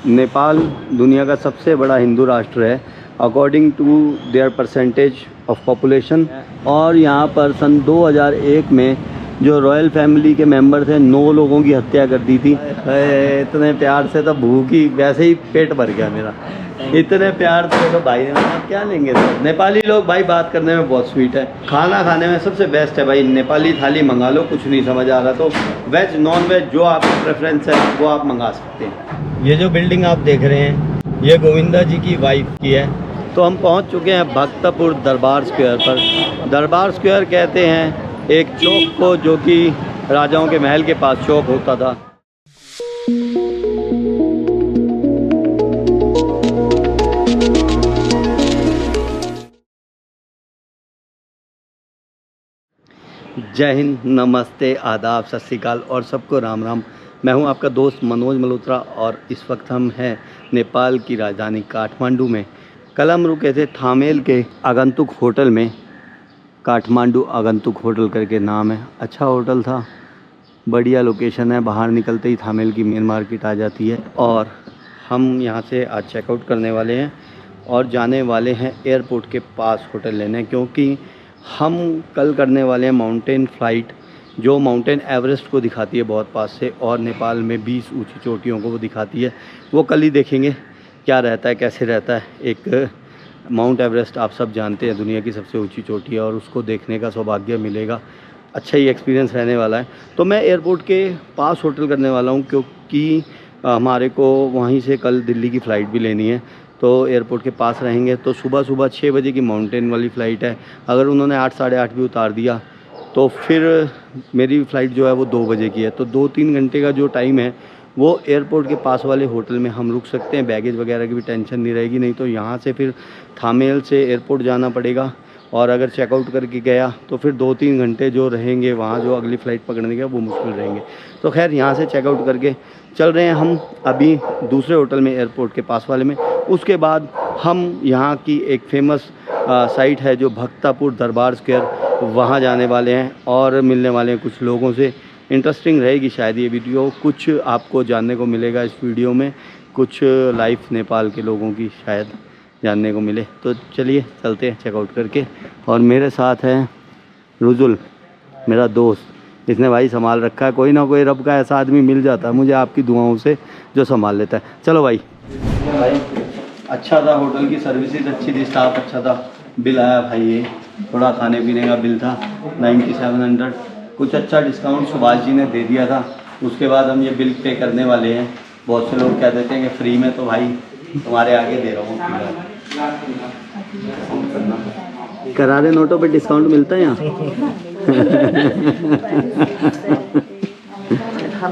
नेपाल दुनिया का सबसे बड़ा हिंदू राष्ट्र है according to their percentage of population. और यहाँ पर सन 2001 में जो रॉयल फैमिली के मेंबर थे 9 लोगों की हत्या कर दी थी। इतने प्यार से तो भूख ही वैसे ही पेट भर गया मेरा, इतने प्यार से तो भाई ने क्या लेंगे सर। नेपाली लोग भाई बात करने में बहुत स्वीट है, खाना खाने में सबसे बेस्ट है भाई। नेपाली थाली मंगा लो, कुछ नहीं समझ आ रहा तो वेज नॉन वेज जो आपका प्रेफरेंस है वो आप मंगा सकते हैं। ये जो बिल्डिंग आप देख रहे हैं ये गोविंदा जी की वाइफ की है। तो हम पहुंच चुके हैं भक्तपुर दरबार स्क्वायर पर। दरबार स्क्वायर कहते हैं एक चौक को जो कि राजाओं के महल के पास चौक होता था। जय हिंद, नमस्ते, आदाब, सत श्री अकाल और सबको राम राम। मैं हूं आपका दोस्त मनोज मल्होत्रा और इस वक्त हम हैं नेपाल की राजधानी काठमांडू में। कल हम रुके थे थामेल के आगंतुक होटल में। काठमांडू आगंतुक होटल करके नाम है, अच्छा होटल था, बढ़िया लोकेशन है, बाहर निकलते ही थामेल की मेन मार्केट आ जाती है। और हम यहाँ से आज चेकआउट करने वाले हैं और जाने वाले हैं एयरपोर्ट के पास होटल लेने, क्योंकि हम कल करने वाले हैं माउंटेन फ़्लाइट जो माउंटेन एवरेस्ट को दिखाती है बहुत पास से और नेपाल में 20 ऊंची चोटियों को वो दिखाती है। वो कल ही देखेंगे क्या रहता है, कैसे रहता है। एक माउंट एवरेस्ट आप सब जानते हैं दुनिया की सबसे ऊंची चोटी है और उसको देखने का सौभाग्य मिलेगा, अच्छा ही एक्सपीरियंस रहने वाला है। तो मैं एयरपोर्ट के पास होटल करने वाला हूँ क्योंकि हमारे को वहीं से कल दिल्ली की फ़्लाइट भी लेनी है। तो एयरपोर्ट के पास रहेंगे तो सुबह 6 बजे की माउंटेन वाली फ़्लाइट है। अगर उन्होंने 8 साढ़े 8 भी उतार दिया तो फिर मेरी फ़्लाइट जो है वो 2 बजे की है। तो 2-3 घंटे का जो टाइम है वो एयरपोर्ट के पास वाले होटल में हम रुक सकते हैं। बैगेज वगैरह की भी टेंशन नहीं रहेगी, नहीं तो यहाँ से फिर थामेल से एयरपोर्ट जाना पड़ेगा और अगर चेकआउट करके गया तो फिर 2-3 घंटे जो रहेंगे वहाँ जो अगली फ़्लाइट पकड़ने के वो मुश्किल रहेंगे। तो खैर यहाँ से चेकआउट करके चल रहे हैं हम अभी दूसरे होटल में एयरपोर्ट के पास वाले में। उसके बाद हम यहाँ की एक फ़ेमस साइट है जो भक्तपुर दरबार स्क्वायर, वहाँ जाने वाले हैं और मिलने वाले हैं कुछ लोगों से। इंटरेस्टिंग रहेगी शायद ये वीडियो, कुछ आपको जानने को मिलेगा इस वीडियो में, कुछ लाइफ नेपाल के लोगों की शायद जानने को मिले। तो चलिए चलते हैं चेकआउट करके। और मेरे साथ है रुजुल, मेरा दोस्त, इसने भाई संभाल रखा है। कोई ना कोई रब का ऐसा आदमी मिल जाता है मुझे आपकी दुआओं से जो संभाल लेता है। चलो भाई। भाई अच्छा था, होटल की सर्विसेज अच्छी थी, स्टाफ अच्छा था। बिल आया भाई, ये थोड़ा खाने पीने का बिल था 9700, कुछ अच्छा डिस्काउंट सुभाष जी ने दे दिया था। उसके बाद हम ये बिल पे करने वाले हैं। बहुत से लोग कह देते हैं कि फ्री में, तो भाई तुम्हारे आगे दे रहा हूँ। करारे नोटों पे डिस्काउंट मिलता है यहाँ।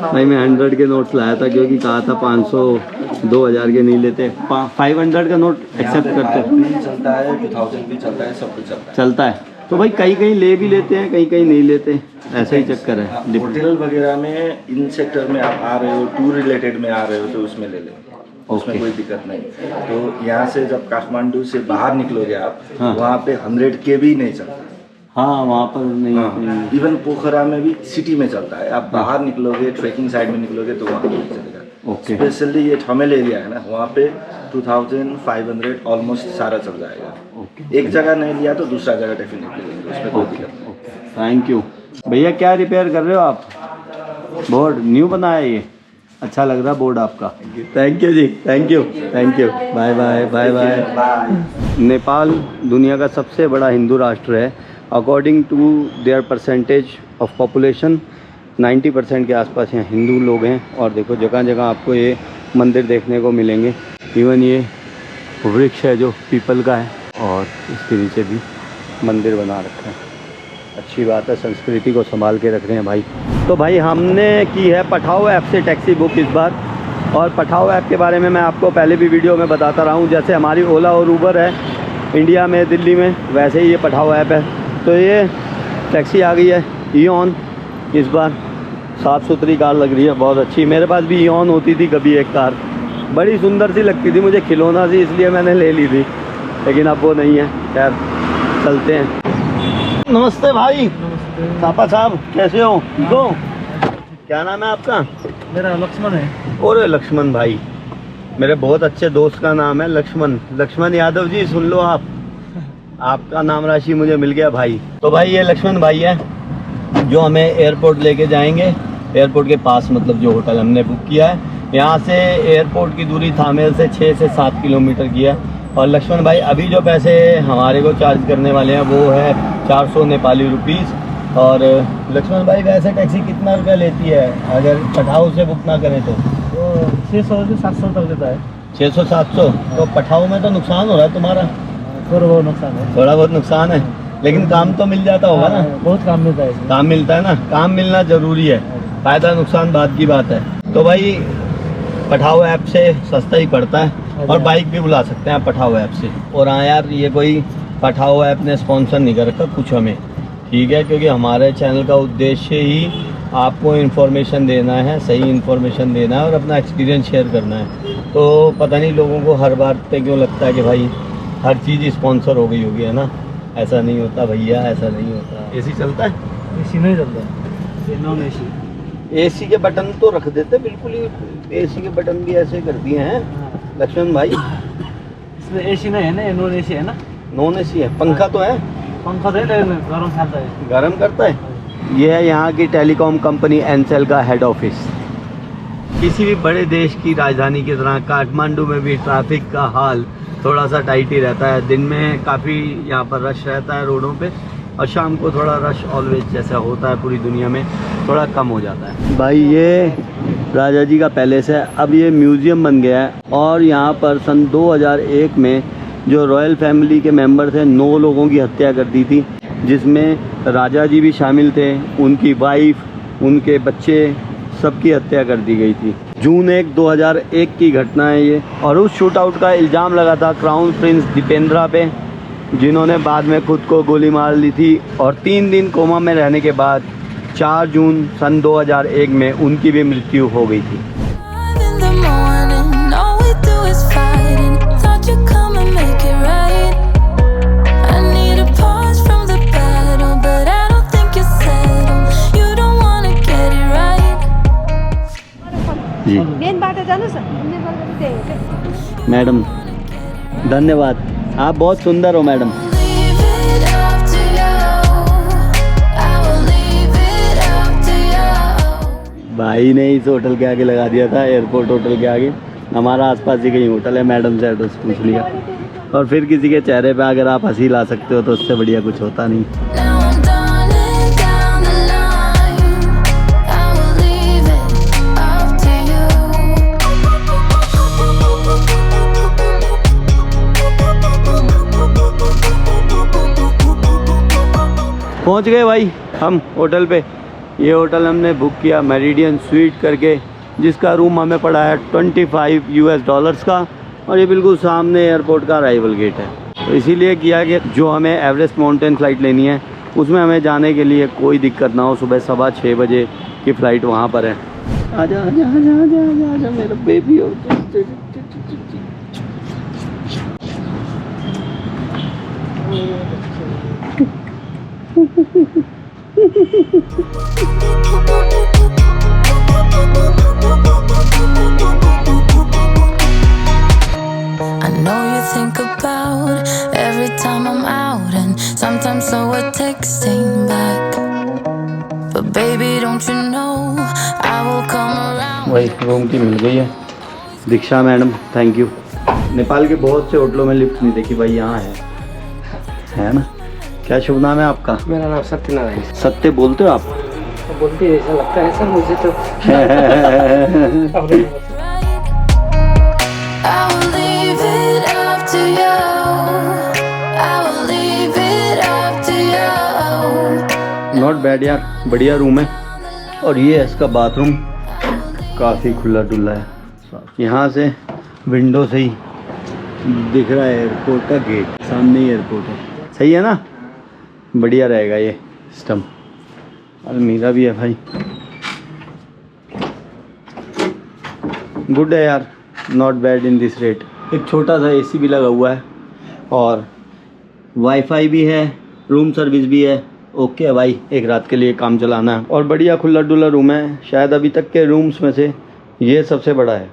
भाई मैं 100 के नोट्स लाया था क्योंकि कहा था 500 2000 के नहीं लेते। 500 का नोट एक्सेप्ट करते हैं, चलता है, 2000 भी चलता है, सब कुछ चलता है। तो भाई कहीं कहीं ले भी लेते हैं, कहीं कहीं नहीं लेते, ऐसा ही चक्कर है। होटल वगैरह में इन सेक्टर में आप आ रहे हो, टूर रिलेटेड में आ रहे हो तो उसमें ले लेंगे, उसमें कोई दिक्कत नहीं। तो यहाँ से जब काठमांडू से बाहर निकलोगे आप, हाँ। वहाँ पे 100 के भी नहीं चलता। हाँ वहाँ पर नहीं, हाँ। इवन पोखरा में भी सिटी में चलता है। आप बाहर निकलोगे, ट्रैकिंग साइड में निकलोगे तो वहाँ नहीं चलेगा। ओके। स्पेशली ये थामेल एरिया है ना, वहाँ पे 2500 ऑलमोस्ट सारा चल जाएगा। ओके। एक जगह नहीं लिया तो दूसरा जगह डेफिनेटली लेंगे, उसमें कोई दिक्कत नहीं। थैंक यू भैया। क्या रिपेयर कर रहे हो आप? बोर्ड न्यू बनाया ये, अच्छा लग रहा बोर्ड आपका। थैंक यू जी, thank you, thank you. Bye bye, bye bye. Nepal दुनिया का सबसे बड़ा हिंदू राष्ट्र है according to their percentage of population. 90% के आसपास यहाँ हिंदू लोग हैं। और देखो जगह जगह आपको ये मंदिर देखने को मिलेंगे। इवन ये वृक्ष है जो पीपल का है और इसके नीचे भी मंदिर बना रखा है। अच्छी बात है, संस्कृति को संभाल के रख रहे हैं भाई। तो भाई हमने की है पठाओ ऐप से टैक्सी बुक इस बार। और पठाओ ऐप के बारे में मैं आपको पहले भी वीडियो में बताता रहा हूँ। जैसे हमारी ओला और ऊबर है इंडिया में, दिल्ली में, वैसे ही ये पठाओ ऐप है। तो ये टैक्सी आ गई है ईऑन। इस बार साफ़ सुथरी कार लग रही है, बहुत अच्छी। मेरे पास भी ईऑन होती थी कभी एक कार, बड़ी सुंदर सी लगती थी मुझे, खिलौना सी, इसलिए मैंने ले ली थी, लेकिन अब वो नहीं है। खैर चलते हैं। नमस्ते भाई। नमस्ते सापा साहब, कैसे हो? ठीक हो? क्या नाम है आपका? मेरा लक्ष्मण है। और लक्ष्मण भाई, मेरे बहुत अच्छे दोस्त का नाम है लक्ष्मण यादव जी, सुन लो आप, आपका नाम राशि मुझे मिल गया भाई। तो भाई ये लक्ष्मण भाई है जो हमें एयरपोर्ट लेके जाएंगे। एयरपोर्ट के पास मतलब जो होटल हमने बुक किया है, यहाँ से एयरपोर्ट की दूरी थामेल से 6 से 7 किलोमीटर की है। और लक्ष्मण भाई अभी जो पैसे हमारे को चार्ज करने वाले हैं वो है 400 नेपाली रुपीज़। और लक्ष्मण भाई वैसे टैक्सी कितना रुपया लेती है अगर पठाऊ से बुक ना करें तो? 600 से 700 तक देता है। 600-700। तो पठाऊ में तो नुकसान हो रहा है तुम्हारा? थोड़ा बहुत नुकसान है। थोड़ा बहुत नुकसान है, लेकिन काम तो मिल जाता होगा ना? बहुत काम मिलता है इसमें। काम मिलता है ना, काम मिलना ज़रूरी है, फ़ायदा नुकसान बात की बात है। तो भाई पठाऊ ऐप से सस्ता ही पड़ता है और बाइक भी बुला सकते हैं आप पठाऊ ऐप से। और हाँ यार, ये कोई पठाऊ ऐप ने स्पॉन्सर नहीं कर रखा कुछ हमें, ठीक है, क्योंकि हमारे चैनल का उद्देश्य ही आपको इन्फॉर्मेशन देना है, सही इन्फॉर्मेशन देना है और अपना एक्सपीरियंस शेयर करना है। तो पता नहीं लोगों को हर बार पे क्यों लगता है कि भाई हर चीज़ स्पॉन्सर हो गई होगी, है ना? ऐसा नहीं होता भैया, ऐसा नहीं होता। एसी चलता है? एसी नहीं चलता है, ये नॉन एसी। एसी के बटन तो रख देते बिल्कुल ही, एसी के बटन भी ऐसे कर दिए हैं लक्ष्मण भाई। इसमें एसी नहीं है ना, ये नॉन एसी है ना। नॉन एसी है, पंखा तो है? पंखा तो है लेकिन गर्म करता है। गर्म करता है। ये है यहाँ की टेलीकॉम कंपनी एनसेल का हेड ऑफिस। किसी भी बड़े देश की राजधानी की तरह काठमांडू में भी ट्रैफिक का हाल थोड़ा सा टाइट ही रहता है। दिन में काफ़ी यहाँ पर रश रहता है रोडों पे, और शाम को थोड़ा रश ऑलवेज जैसा होता है पूरी दुनिया में, थोड़ा कम हो जाता है। भाई ये राजा जी का पैलेस है, अब ये म्यूज़ियम बन गया है। और यहाँ पर सन 2001 में जो रॉयल फैमिली के मेंबर थे 9 लोगों की हत्या कर दी थी, जिसमें राजा जी भी शामिल थे, उनकी वाइफ, उनके बच्चे, सबकी हत्या कर दी गई थी। जून 1, 2001 की घटना है ये। और उस शूट आउट का इल्ज़ाम लगा था क्राउन प्रिंस दीपेंद्रा पे, जिन्होंने बाद में खुद को गोली मार ली थी। और 3 दिन कोमा में रहने के बाद 4 जून सन 2001 में उनकी भी मृत्यु हो गई थी। जी मैडम, धन्यवाद, आप बहुत सुंदर हो मैडम। भाई ने इस होटल के आगे लगा दिया था, एयरपोर्ट होटल के आगे। हमारा आसपास ही कहीं होटल है, मैडम से एड्रेस पूछ लिया। और फिर किसी के चेहरे पे अगर आप हंसी ला सकते हो तो उससे बढ़िया कुछ होता नहीं। पहुंच गए भाई हम होटल पे। ये होटल हमने बुक किया मेरिडियन स्वीट करके, जिसका रूम हमें पड़ा है $25 का। और ये बिल्कुल सामने एयरपोर्ट का अराइवल गेट है। तो इसीलिए किया कि जो हमें एवरेस्ट माउंटेन फ़्लाइट लेनी है उसमें हमें जाने के लिए कोई दिक्कत ना हो। सुबह 6:15 बजे की फ़्लाइट वहाँ पर है। आजा आजा आजा आजा आजा आजा मेरा बेबी हो। I know you think about every time I'm out, and sometimes so we're texting back. But baby, don't you know I will come around. वही रूम की मिल गई है। दीक्षा मैडम, थैंक यू। नेपाल के बहुत से होटलों में लिफ्ट नहीं देखी भाई, यहाँ है ना? क्या शुभ नाम है आपका? मेरा नाम सत्यनारायण। सत्य बोलते हो आप? बोलते ऐसा लगता है सर मुझे तो। I will leave it up to you. I will leave it up to you. Not bad यार, बढ़िया रूम है। और ये है इसका बाथरूम, काफ़ी खुला डुला है। यहाँ से विंडो से ही दिख रहा है एयरपोर्ट का गेट, सामने ही एयरपोर्ट है। सही है ना? बढ़िया रहेगा ये सिस्टम। अलमीरा भी है भाई, गुड है यार, not bad in this rate. एक छोटा सा एसी भी लगा हुआ है और वाईफाई भी है, रूम सर्विस भी है। ओके है भाई, एक रात के लिए काम चलाना है। और बढ़िया खुला डुला रूम है, शायद अभी तक के रूम्स में से ये सबसे बड़ा है।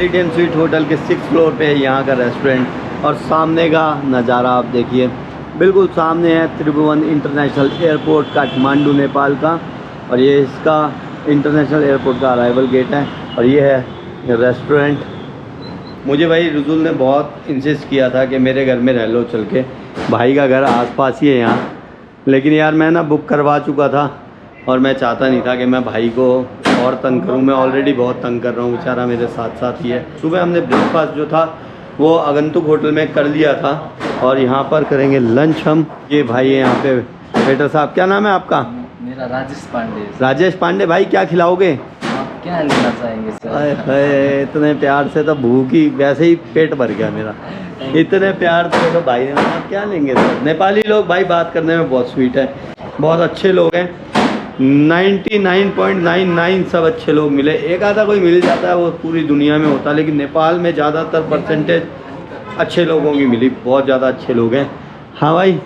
मेरिडियन स्वीट होटल के 6th फ्लोर पे है यहाँ का रेस्टोरेंट। और सामने का नज़ारा आप देखिए, बिल्कुल सामने है त्रिभुवन इंटरनेशनल एयरपोर्ट काठमांडू नेपाल का। और ये इसका इंटरनेशनल एयरपोर्ट का अराइवल गेट है। और ये है रेस्टोरेंट। मुझे भाई रुजुल ने बहुत इंसिस्ट किया था कि मेरे घर में रह लो चल के, भाई का घर आसपास ही है यहाँ। लेकिन यार मैं ना बुक करवा चुका था और मैं चाहता नहीं था कि मैं भाई को और तंग करूँ। मैं ऑलरेडी बहुत तंग कर रहा हूँ, बेचारा मेरे साथ साथ ही है। सुबह हमने ब्रेकफास्ट जो था वो आगंतुक होटल में कर लिया था और यहाँ पर करेंगे लंच हम। ये भाई है यहाँ पे वेटर साहब। क्या नाम है आपका? मेरा राजेश पांडे। राजेश पांडे। भाई क्या खिलाओगे? आप क्या लेना चाहेंगे सर? अरे इतने प्यार से तो भूख ही, वैसे ही पेट भर गया मेरा। इतने प्यार से तो भाई ने आप क्या लेंगे सर। नेपाली लोग भाई बात करने में बहुत स्वीट है, बहुत अच्छे लोग हैं। 99.99 सब अच्छे लोग मिले। एक आधा कोई मिल जाता है वो पूरी दुनिया में होता है, लेकिन नेपाल में ज़्यादातर परसेंटेज अच्छे लोगों की मिली, बहुत ज़्यादा अच्छे लोग हैं। हाँ भाई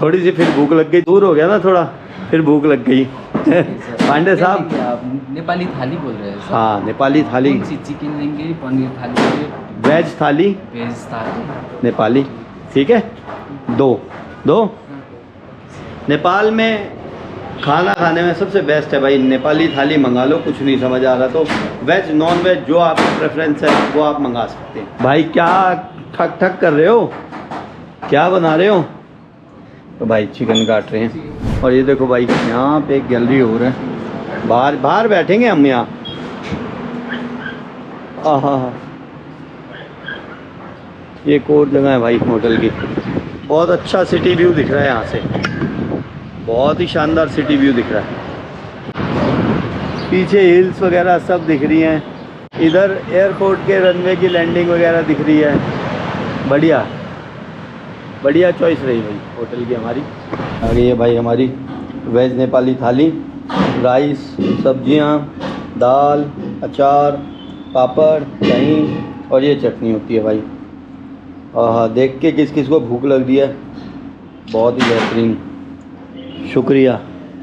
थोड़ी सी फिर भूख लग गई, दूर हो गया ना थोड़ा, फिर भूख लग गई। पांडे साहब आप नेपाली थाली बोल रहे हैं सर? हाँ नेपाली थाली। कौन सी चिकन लेंगे, पनीर थाली लेंगे, वेज थाली, वेज थाली, नेपाली, ठीक है। दो नेपाल में खाना खाने में सबसे बेस्ट है भाई नेपाली थाली मंगा लो। कुछ नहीं समझ आ रहा तो वेज नॉन वेज जो आपका प्रेफरेंस है वो आप मंगा सकते हैं। भाई क्या ठक ठक कर रहे हो, क्या बना रहे हो? तो भाई चिकन काट रहे हैं। और ये देखो भाई यहाँ पे एक गैलरी हो रहा है, बाहर बैठेंगे हम यहाँ। हाँ ये एक और जगह है भाई होटल की। बहुत अच्छा सिटी व्यू दिख रहा है यहाँ से, बहुत ही शानदार सिटी व्यू दिख रहा है। पीछे हिल्स वगैरह सब दिख रही हैं। इधर एयरपोर्ट के रनवे की लैंडिंग वगैरह दिख रही है। बढ़िया चॉइस रही भाई होटल की हमारी। आगे ये भाई हमारी वेज नेपाली थाली, राइस, सब्जियां, दाल, अचार, पापड़, दही और ये चटनी होती है भाई। देख के किस किस को भूख लग रही है। बहुत ही बेहतरीन, शुक्रिया।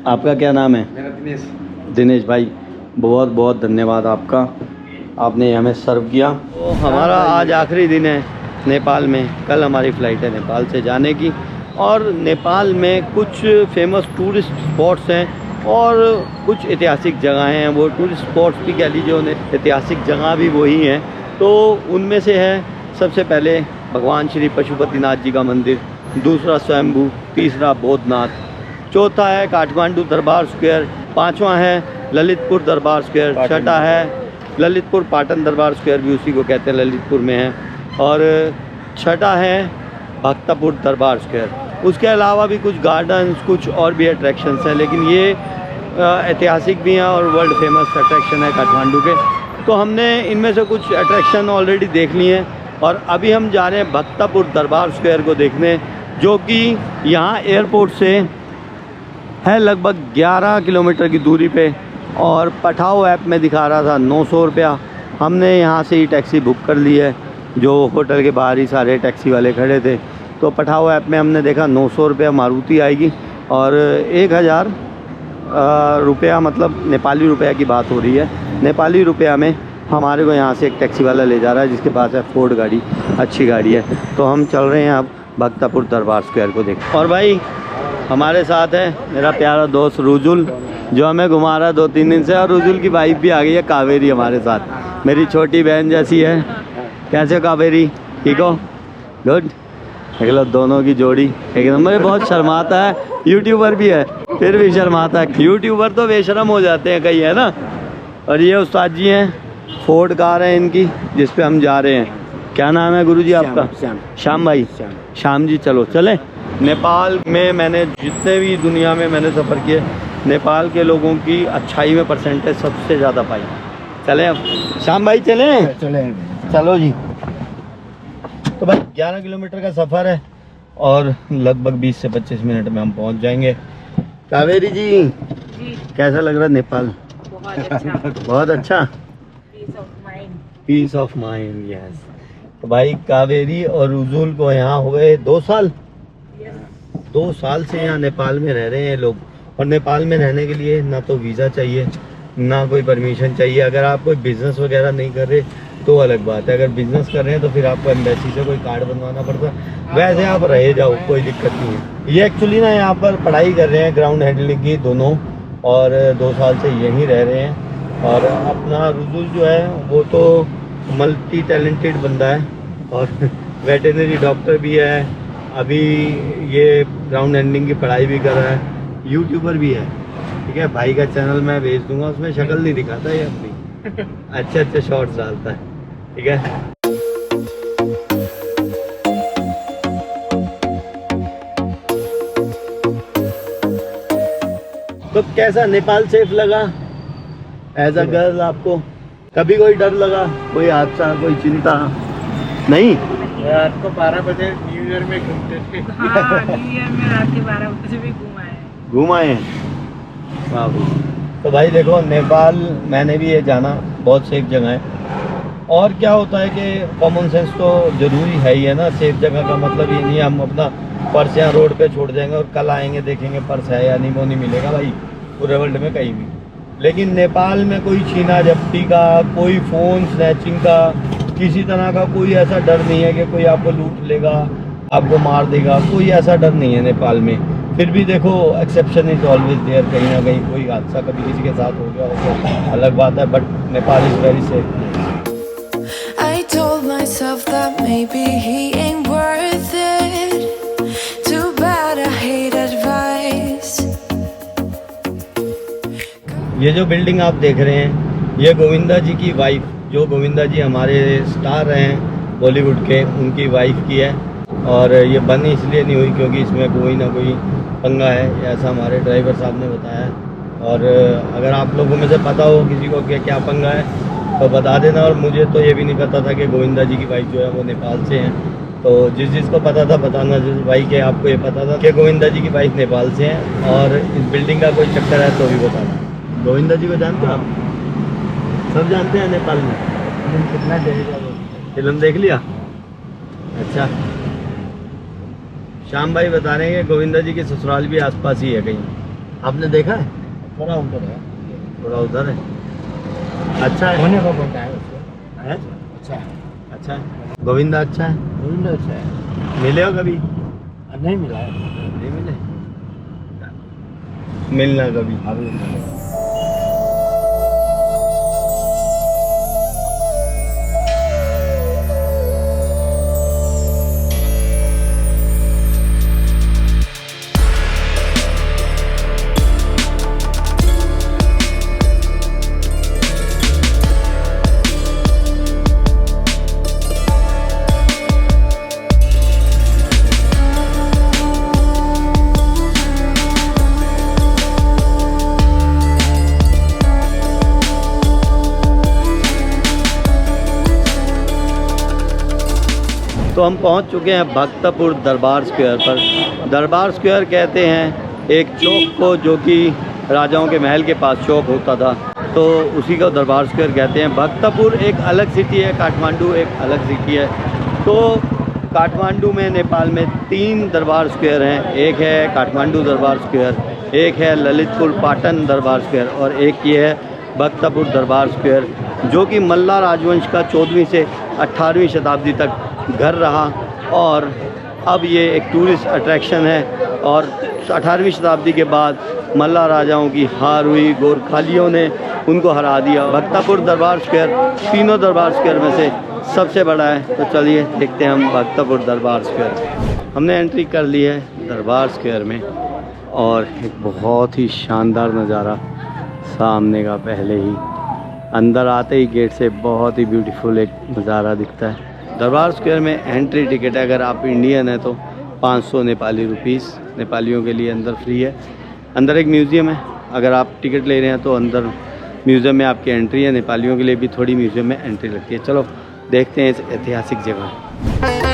आपका क्या नाम है? मेरा दिनेश। दिनेश भाई बहुत बहुत धन्यवाद आपका, आपने हमें सर्व किया। तो हमारा आज आखिरी दिन है नेपाल में। कल हमारी फ़्लाइट है नेपाल से जाने की। और नेपाल में कुछ फेमस टूरिस्ट स्पॉट्स हैं और कुछ ऐतिहासिक जगहें हैं। वो टूरिस्ट स्पॉट्स भी कह लीजिए, उन्हें ऐतिहासिक जगह भी वही हैं। तो उनमें से है सबसे पहले भगवान श्री पशुपतिनाथ जी का मंदिर, दूसरा स्वयंभू, तीसरा बोधनाथ, चौथा है काठमांडू दरबार स्क्वायर, पांचवा है ललितपुर दरबार स्क्वायर, छठा है ललितपुर पाटन दरबार स्क्वायर भी उसी को कहते हैं, ललितपुर में है। और छठा है भक्तपुर दरबार स्क्वायर। उसके अलावा भी कुछ गार्डन्स, कुछ और भी अट्रैक्शंस हैं, लेकिन ये ऐतिहासिक भी हैं और वर्ल्ड फेमस अट्रैक्शन है काठमांडू के। तो हमने इनमें से कुछ अट्रैक्शन ऑलरेडी देख लिए हैं और अभी हम जा रहे हैं भक्तपुर दरबार स्क्वायर को देखने, जो कि यहाँ एयरपोर्ट से है लगभग 11 किलोमीटर की दूरी पे। और पठाओ ऐप में दिखा रहा था 900 रुपया। हमने यहाँ से ही टैक्सी बुक कर ली है, जो होटल के बाहर ही सारे टैक्सी वाले खड़े थे। तो पठाओ ऐप में हमने देखा 900 रुपया मारुति आएगी और 1000 रुपया, मतलब नेपाली रुपया की बात हो रही है। नेपाली रुपया में हमारे को यहाँ से एक टैक्सी वाला ले जा रहा है जिसके पास है फोर्ड गाड़ी, अच्छी गाड़ी है। तो हम चल रहे हैं अब भक्तपुर दरबार स्क्वायर को देख। और भाई हमारे साथ है मेरा प्यारा दोस्त रुजुल, जो हमें घुमा रहा है 2-3 दिन से। और रुजुल की वाइफ भी आ गई है कावेरी हमारे साथ, मेरी छोटी बहन जैसी है। कैसे हो कावेरी, ठीक हो? गुड। देख लो दोनों की जोड़ी एक नंबर। बहुत शर्माता है, यूट्यूबर भी है फिर भी शर्माता है। यूट्यूबर तो बेशरम हो जाते हैं कई, है ना। और ये उस्ताद जी हैं, फोर्ड कार है इनकी जिस पे हम जा रहे हैं। क्या नाम है गुरुजी आपका? श्याम भाई। श्याम जी चलो चलें। नेपाल में मैंने जितने भी दुनिया में मैंने सफ़र किए, नेपाल के लोगों की अच्छाई में परसेंटेज सबसे ज़्यादा पाई। चलें अब श्याम भाई, चलें? चलो जी। तो भाई 11 किलोमीटर का सफ़र है और लगभग 20 से 25 मिनट में हम पहुंच जाएंगे। कावेरी जी कैसा लग रहा है नेपाल? बहुत अच्छा। Peace of mind, yes. तो भाई कावेरी और रुजुल को यहाँ हुए 2 साल। 2 साल से यहाँ नेपाल में रह रहे हैं लोग। और नेपाल में रहने के लिए ना तो वीज़ा चाहिए, ना कोई परमिशन चाहिए। अगर आप कोई बिज़नेस वगैरह नहीं कर रहे तो अलग बात है। अगर बिजनेस कर रहे हैं तो फिर आपको एम्बेसी से कोई कार्ड बनवाना पड़ता है। वैसे आप रहे जाओ, कोई दिक्कत नहीं है। ये एक्चुअली ना यहाँ पर पढ़ाई कर रहे हैं ग्राउंड हैंडलिंग की दोनों, और 2 साल से यहीं रह रहे हैं। और अपना रुजुल जो है वो तो मल्टी टैलेंटेड बंदा है और वेटरनरी डॉक्टर भी है। अभी ये ग्राउंड हैंडलिंग की पढ़ाई भी कर रहा है, यूट्यूबर भी है। ठीक है, भाई का चैनल मैं भेज दूंगा, उसमें शक्ल नहीं दिखाता ये अपनी, अच्छे अच्छे शॉर्ट्स डालता है। ठीक है, तो कैसा नेपाल सेफ लगा एज अ गर्ल आपको? कभी कोई डर लगा, कोई हादसा, कोई चिंता नहीं? रात को 12 बजे न्यू ईयर में घूमते थे। हाँ, न्यू ईयर में रात के 12 बजे भी घूम आए। घूम आए हैं? वाह भाई। तो भाई देखो, नेपाल मैंने भी ये जाना, बहुत सेफ जगह है। और क्या होता है कि कॉमन सेंस तो ज़रूरी है ही है ना। सेफ जगह का मतलब ये नहीं है हम अपना पर्स यहाँ रोड पे छोड़ देंगे और कल आएंगे देखेंगे पर्स है या नहीं, वो नहीं मिलेगा भाई पूरे वर्ल्ड में कहीं भी। लेकिन नेपाल में कोई छीना झपटी का, कोई फ़ोन स्नैचिंग का, किसी तरह का कोई ऐसा डर नहीं है कि कोई आपको लूट लेगा, आपको मार देगा, कोई ऐसा डर नहीं है नेपाल में। फिर भी देखो, एक्सेप्शन इज ऑलवेज देयर, कहीं ना कहीं कोई हादसा कभी किसी के साथ हो गया हो तो अलग बात है, but Nepal is very safe. I told myself that maybe he ain't worth it. Too bad I hate advice. ये जो बिल्डिंग आप देख रहे हैं, ये गोविंदा जी की वाइफ, जो गोविंदा जी हमारे स्टार हैं बॉलीवुड के, उनकी वाइफ की है। और ये बंद इसलिए नहीं हुई क्योंकि इसमें कोई ना कोई पंगा है, ऐसा हमारे ड्राइवर साहब ने बताया है। और अगर आप लोगों में से पता हो किसी को कि क्या पंगा है तो बता देना। और मुझे तो ये भी नहीं पता था कि गोविंदा जी की वाइफ जो है वो नेपाल से हैं। तो जिस जिसको पता था बताना, जिस भाई के आपको ये पता था कि गोविंदा जी की वाइफ नेपाल से हैं और इस बिल्डिंग का कोई चक्कर है तो भी बताना। गोविंदा जी को जानते हो आप? सब जानते हैं नेपाल में। कितना देगा? फिल्म देख लिया? अच्छा। श्याम भाई बता रहे हैं कि गोविंदा जी की ससुराल भी आसपास ही है कहीं, आपने देखा है? थोड़ा उधर है, थोड़ा उधर है। अच्छा है, होने को बोलता है उसको। है? अच्छा है, अच्छा है। गोविंदा अच्छा है? गोविंदा अच्छा है। मिले हो कभी? नहीं मिला है, नहीं मिले, मिलना कभी। अभी मिला। तो हम पहुंच चुके हैं भक्तपुर दरबार स्क्वायर पर। दरबार स्क्वायर कहते हैं एक चौक को जो कि राजाओं के महल के पास चौक होता था, तो उसी को दरबार स्क्वायर कहते हैं। भक्तपुर एक अलग सिटी है, काठमांडू एक अलग सिटी है। तो काठमांडू में, नेपाल में 3 दरबार स्क्वायर हैं। एक है काठमांडू दरबार स्क्वायर, एक है ललितपुर पाटन दरबार स्क्वायर और एक ये है भक्तपुर दरबार स्क्वायर, जो कि मल्ला राजवंश का 14वीं से 18वीं शताब्दी तक घर रहा। और अब ये एक टूरिस्ट अट्रैक्शन है। और 18वीं शताब्दी के बाद मल्ला राजाओं की हार हुई, गोरखालियों ने उनको हरा दिया। भक्तपुर दरबार स्क्वायर तीनों दरबार स्क्वायर में से सबसे बड़ा है। तो चलिए देखते हैं हम भक्तपुर दरबार स्क्वायर। हमने एंट्री कर ली है दरबार स्क्वायर में और एक बहुत ही शानदार नज़ारा सामने का पहले ही अंदर आते ही गेट से बहुत ही ब्यूटीफुल एक नज़ारा दिखता है। दरबार स्क्वायर में एंट्री टिकट है, अगर आप इंडियन हैं तो 500 नेपाली रुपीस, नेपालियों के लिए अंदर फ्री है। अंदर एक म्यूज़ियम है, अगर आप टिकट ले रहे हैं तो अंदर म्यूज़ियम में आपकी एंट्री है। नेपालियों के लिए भी थोड़ी म्यूज़ियम में एंट्री लगती है। चलो देखते हैं इस ऐतिहासिक जगह।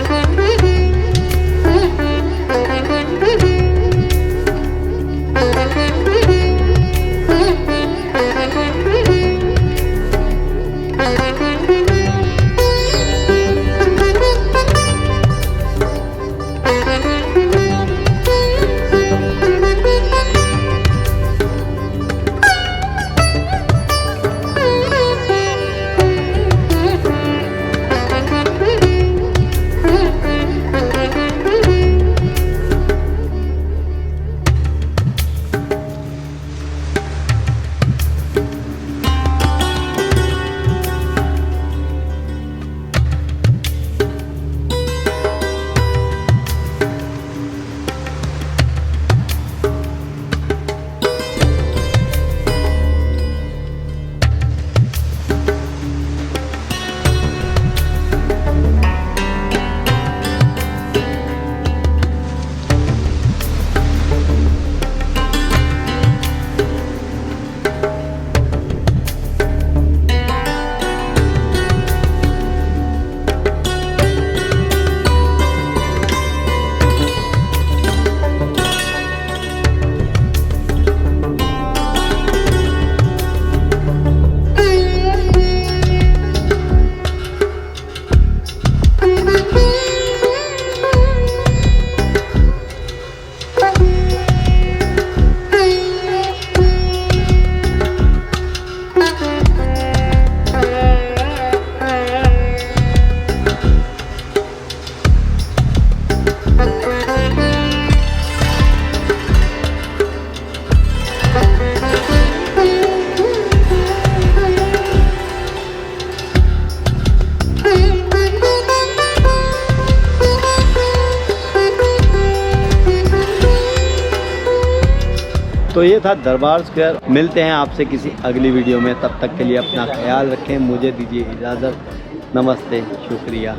तो ये था दरबार स्क्वायर। मिलते हैं आपसे किसी अगली वीडियो में, तब तक के लिए अपना ख्याल रखें, मुझे दीजिए इजाज़त। नमस्ते, शुक्रिया।